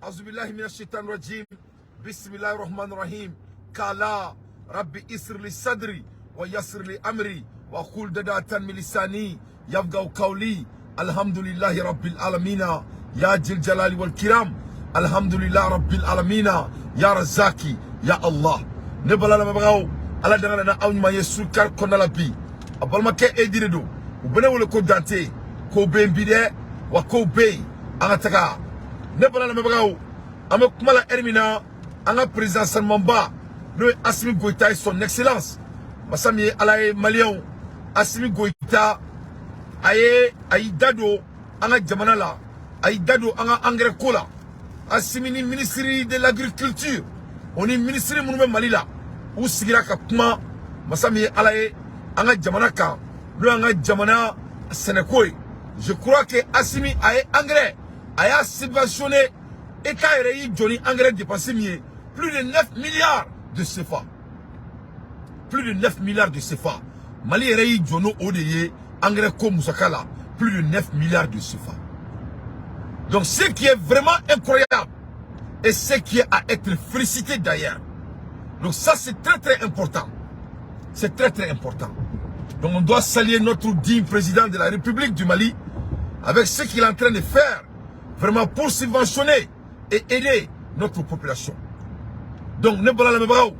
Azubillahi minash shaitanir rajim. Bismillahir rahmanir rahim. Kala Rabbi isr li sadri wa yassir li amri wa qul dadatan min lisani yafqahu qawli. Alhamdulillahi rabbil alamin. Ya jil jalali wal kiram. Alhamdulillah rabbil alamin. Ya Razaki, ya Allah. Ne balala mabagaw ala dangana na awnyuma yesu kar konala bi. Abalma ke ediredo. Ubene wole ko dante ko bembide wa ko be angataka. Ne balala mabagaw ame kumala ermina anga président Salmamba no Assimi Goïta et son excellence masami alaye malien Assimi Goïta ayi dado anga jamana la ayi dado anga engrais kola Assimi ni ministre de l'agriculture on est ministre munube malila ou sigira ka kuma masami alaye anga jamana ka no anga jamana Sénégal. Je crois que Assimi a engrais a subventionné État et Johnny engrais dépensé plus de 9 milliards de CFA. Plus de 9 milliards de CFA. Mali et Jono Odeye engrais comme Moussakala. Plus de 9 milliards de CFA. Donc ce qui est vraiment incroyable et ce qui est à être félicité d'ailleurs. Donc ça c'est très très important. C'est très très important. Donc on doit saluer notre digne président de la République du Mali avec ce qu'il est en train de faire vraiment pour subventionner et aider notre population. Donc ne balala mabagaw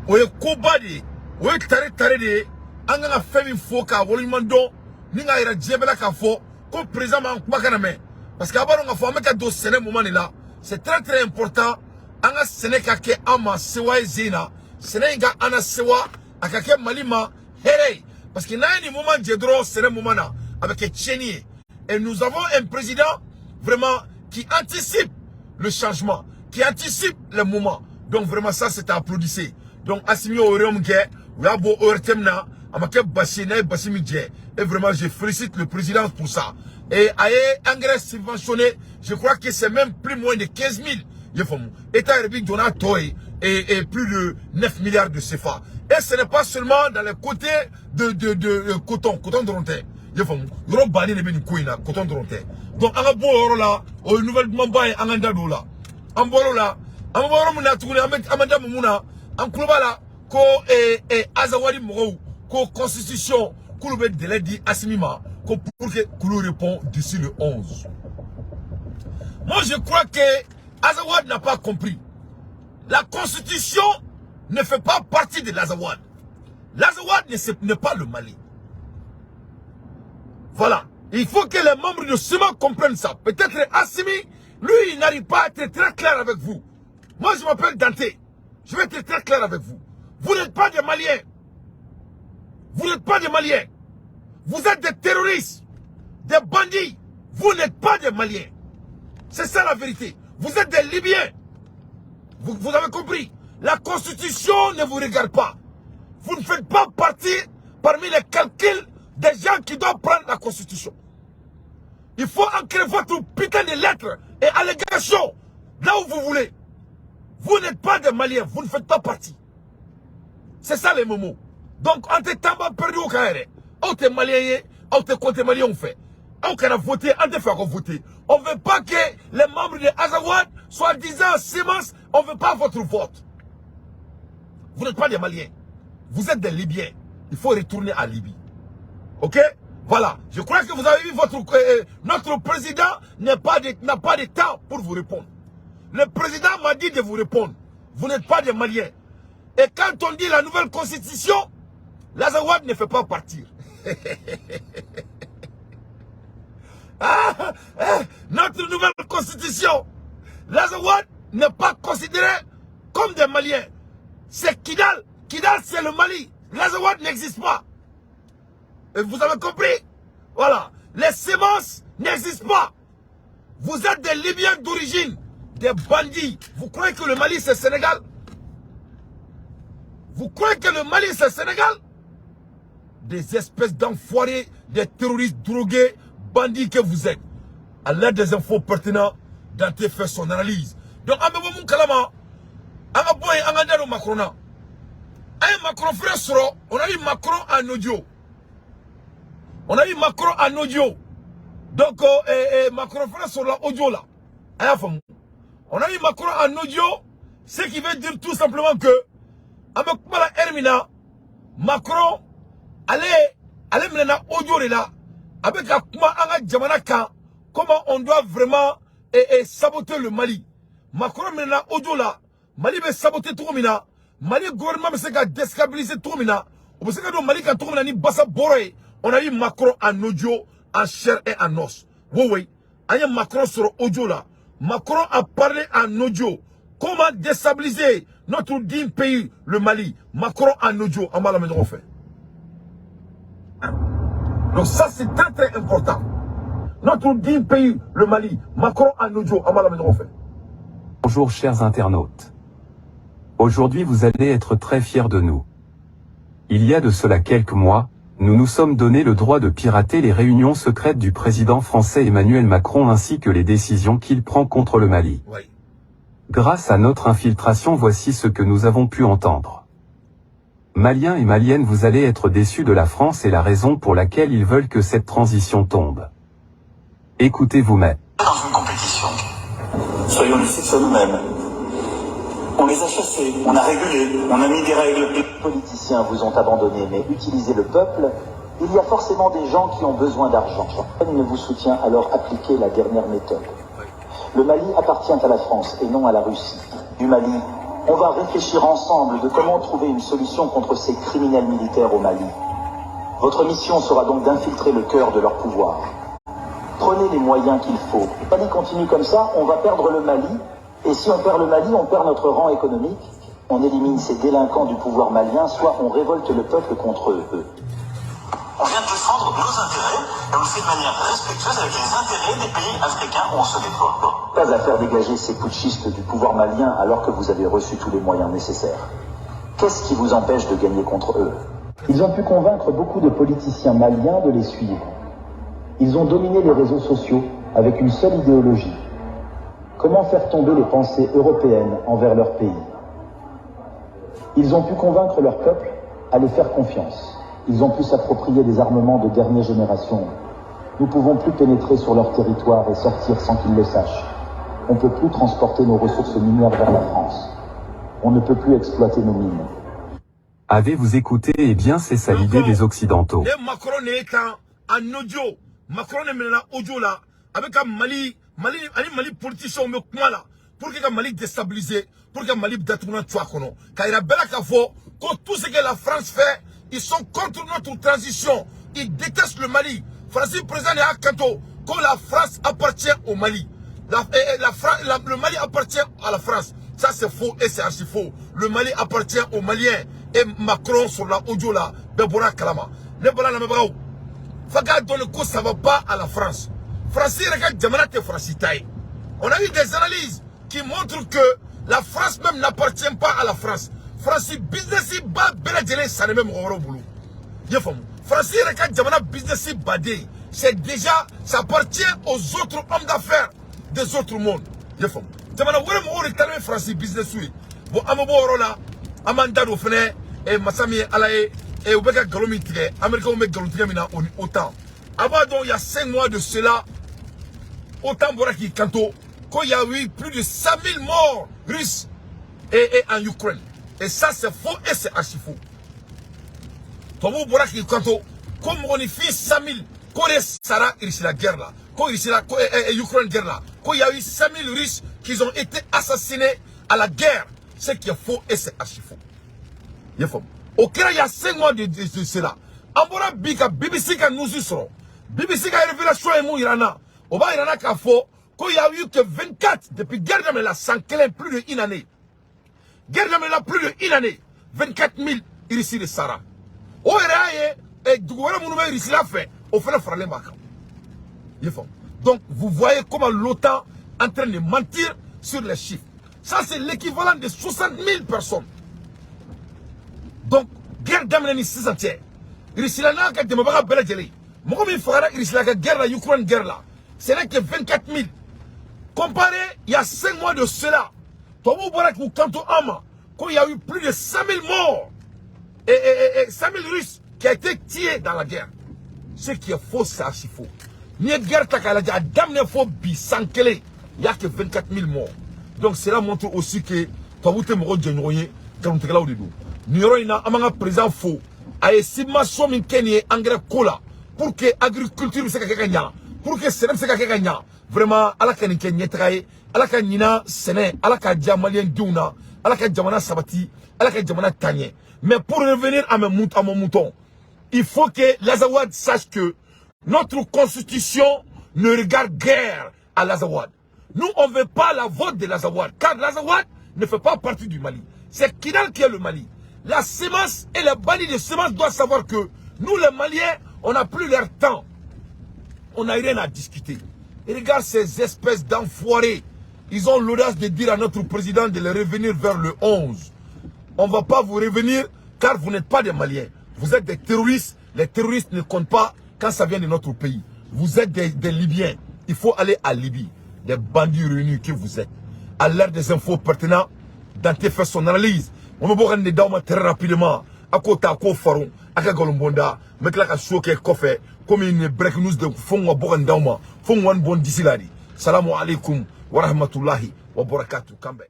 oye kobadi oye tare de anga femi foka wolimando ninga ira jebela ka fo ko président man makana me parce que abaro nga fo ameka do sene moment là c'est très très important anga seneka ke ama sewa zina senenga ana sewa akake malima here parce que nani moment jedro sene moment na avec Tchénier et nous avons un président vraiment qui anticipe le changement, qui anticipe le moment. Donc vraiment ça c'est à applaudir. Donc Assimi Oromke, Yabo Ortemna, Amake Bassine, Bassimidje. Et vraiment je félicite le président pour ça. Et aye engrais subventionné, je crois que c'est même plus moins de 15 000. État République Dona Toy et plus de 9 milliards de CFA. Et ce n'est pas seulement dans les côtés de coton de Ronté. Yoro bani ne beni koina coton de Ronté. Donc anga bo là au nouvelle mamba et anga ndado là. Ambolo là, ambolo muna tukuni amanda muna, ankuluba là ko azawadi moro ko constitution kulube délai di Assimima ko pour que Koulou répond d'ici le 11. Moi je crois que Azawad n'a pas compris. La constitution ne fait pas partie de l'Azawad. L'Azawad n'est pas le Mali. Voilà. Il faut que les membres de SIMA comprennent ça. Peut-être Assimi, lui, il n'arrive pas à être très clair avec vous. Moi, je m'appelle Dante. Je vais être très clair avec vous. Vous n'êtes pas des Maliens. Vous n'êtes pas des Maliens. Vous êtes des terroristes, des bandits. Vous n'êtes pas des Maliens. C'est ça la vérité. Vous êtes des Libyens. Vous avez compris. La constitution ne vous regarde pas. Vous ne faites pas partie parmi les calculs des gens qui doivent prendre la constitution. Il faut ancrer votre putain de lettres et allégations là où vous voulez. Vous n'êtes pas des Maliens, vous ne faites pas partie. C'est ça les moments. Donc, en te tamba perdu au carré, on te Malien, on te compte Malien, on fait. On peut voter, on te fait voter. On ne veut pas que les membres de Azawad soient disant Siemens, on ne veut pas votre vote. Vous n'êtes pas des Maliens. Vous êtes des Libyens. Il faut retourner à Libye. Ok? Voilà. Je crois que vous avez vu notre président n'a pas de temps pour vous répondre. Le président m'a dit de vous répondre. Vous n'êtes pas des Maliens. Et quand on dit la nouvelle constitution, l'Azawad ne fait pas partir. Notre nouvelle constitution, l'Azawad n'est pas considéré comme des Maliens. C'est Kidal. Kidal, c'est le Mali. L'Azawad n'existe pas. Et vous avez compris? Voilà. Les semences n'existent pas. Vous êtes des Libyens d'origine, des bandits. Vous croyez que le Mali c'est Sénégal? Vous croyez que le Mali c'est Sénégal? Des espèces d'enfoirés, des terroristes drogués, bandits que vous êtes. À l'aide des infos pertinentes, Dante fait son analyse. Donc, Amébomou Kalama, Amaboy, Angandero Macrona. Un Macron frère Soro, on a eu Macron en audio. On a eu Macron en audio. Donc, Macron frère sur l'audio là. On a eu Macron en audio, ce qui veut dire tout simplement que, avec Mala Hermina, Macron, allez maintenant audio là, avec la Kuma Anga Djamanaka, comment on doit vraiment saboter le Mali. Macron maintenant audio là, Mali veut saboter tout mina, Mali gouvernement veut déstabiliser tout mina, on veut que Mali quand tout mina ni bassa boré, on a eu Macron en audio, en chair et en os. Oui, oui, il y a Macron sur audio là. Macron a parlé en audio. Comment déstabiliser notre digne pays, le Mali. Macron en audio, en mal on fait. Donc ça c'est très très important. Notre digne pays, le Mali. Macron en audio, en mal on fait. Bonjour chers internautes. Aujourd'hui vous allez être très fiers de nous. Il y a de cela quelques mois, nous nous sommes donné le droit de pirater les réunions secrètes du président français Emmanuel Macron ainsi que les décisions qu'il prend contre le Mali. Oui. Grâce à notre infiltration, voici ce que nous avons pu entendre. Maliens et Maliennes, vous allez être déçus de la France et la raison pour laquelle ils veulent que cette transition tombe. Écoutez-vous mais. Dans une compétition, soyons lucides sur nous-mêmes. On les a chassés, on a régulé, on a mis des règles. Les politiciens vous ont abandonné, mais utilisez le peuple. Il y a forcément des gens qui ont besoin d'argent. Personne ne vous soutient, alors appliquez la dernière méthode. Le Mali appartient à la France et non à la Russie. Du Mali, on va réfléchir ensemble de comment trouver une solution contre ces criminels militaires au Mali. Votre mission sera donc d'infiltrer le cœur de leur pouvoir. Prenez les moyens qu'il faut. Le Mali continue comme ça, on va perdre le Mali. Et si on perd le Mali, on perd notre rang économique. On élimine ces délinquants du pouvoir malien, soit on révolte le peuple contre eux. On vient de défendre nos intérêts et on le fait de manière respectueuse avec les intérêts des pays africains où on se déploie. Pas à faire dégager ces putschistes du pouvoir malien alors que vous avez reçu tous les moyens nécessaires. Qu'est-ce qui vous empêche de gagner contre eux? Ils ont pu convaincre beaucoup de politiciens maliens de les suivre. Ils ont dominé les réseaux sociaux avec une seule idéologie. Comment faire tomber les pensées européennes envers leur pays? Ils ont pu convaincre leur peuple à les faire confiance. Ils ont pu s'approprier des armements de dernière génération. Nous ne pouvons plus pénétrer sur leur territoire et sortir sans qu'ils le sachent. On ne peut plus transporter nos ressources minières vers la France. On ne peut plus exploiter nos mines. Avez-vous écouté? Eh bien c'est ça l'idée des Occidentaux. Macron est en audio. Macron est maintenant audio là. Avec un Mali politicien me kuma là pour que Mali déstabiliser, pour que Mali détourne toi kono. Car il a bel à que tout ce que la France fait, ils sont contre notre transition. Ils détestent le Mali. Francis président de Kanto, que la France appartient au Mali. Le Mali appartient à la France. Ça c'est faux et c'est archi faux. Le Mali appartient aux Maliens. Et Macron sur la audio là, Bebora Kalama. Ne voilà la mebrao. Faga donne que ça va pas à la France. Francis regarde Djamanate Francis Taï. On a eu des analyses qui montrent que la France même n'appartient pas à la France. Francis business ba beladjele ça ne même au boulot. Francis regarde Djamana business badé. C'est déjà, ça appartient aux autres hommes d'affaires des autres mondes. Djamana wérem ou retalé Francis business oui. Bon amobo rola amanda do fene et Massami alaye et Obeka Galomi tigé. Américain Obeka Galomi tigé mina autant. Avant donc il y a 5 mois de cela. Autant Boraki Kanto, qu'il y a eu plus de 5000 morts russes et en Ukraine. Et ça c'est faux et c'est archi faux. Tomo Boraki Kanto, comme on y fait 5000, qu'on est Sarah ici la guerre là, qu'on ici la Ukraine guerre là, qu'il y a eu 5000 Russes qui ont été assassinés à la guerre. C'est qui est faux et c'est archi faux. Il est faux. Au Kenya, il y a 5 mois de cela. Ambora Bika, BBC qui nous y seront. BBC qui a révélation et mou Irana. On va Irana qui a faux. Qu'il y a eu que 24 depuis guerre de la sans plus d'une année. Guerre de la plus d'une année. 24 000 ici de Sarah. Au Iraye, et du gouvernement ici l'a fait. Au fait, le Maka. Il est faux. Donc, vous voyez comment l'OTAN est en train de mentir sur les chiffres. Ça, c'est l'équivalent de 60 000 personnes. Donc, guerre d'Amérique 6 entière. Ici là, quand tu me vas à Belgique, moi, je ferai ici la guerre, la Ukraine guerre là. Ce n'est que 24 000. Comparé, il y a 5 mois de cela, toi, vous voyez que quand il y a eu plus de 5 000 morts et 5 000 Russes qui ont été tués dans la guerre. Ce qui est faux, c'est archi faux. Ni guerre, il y a 24 000 morts. Donc cela montre aussi que Tabute Moro Djenroye, Kanutekala Oudidou. Nioroina, Amanga président faux, a estima somin kenye engrais cola, pour que l'agriculture se gagne, pour que Sénèm se gagne. Vraiment, ala ka ninke nyetraye, ala ka nina Sénè, ala ka Djamalien Djouna, ala ka Djamana Sabati, ala ka Djamana Tanye. Mais pour revenir à mon mouton, il faut que l'Azawad sache que notre constitution ne regarde guère à l'Azawad. Nous, on ne veut pas la vote de l'Azawad, car l'Azawad ne fait pas partie du Mali. C'est Kidal qui est le Mali. La semence et le banni de semences doivent savoir que nous, les Maliens, on n'a plus leur temps. On n'a rien à discuter. Et regarde ces espèces d'enfoirés. Ils ont l'audace de dire à notre président de les revenir vers le 11. On ne va pas vous revenir car vous n'êtes pas des Maliens. Vous êtes des terroristes. Les terroristes ne comptent pas quand ça vient de notre pays. Vous êtes des Libyens. Il faut aller à Libye. Des bandits réunis que vous êtes. À l'ère des infos pertinentes, Dante fait son analyse. On va voir très rapidement. À côté à Kofaron, à Kagolombonda, mais là, à Choké Kofé, comme une break news de Fonwa Borandauma, Fongwan Bon d'ici là. Salam alaikum wa rahmatullahi wa barakatuh. Kambe.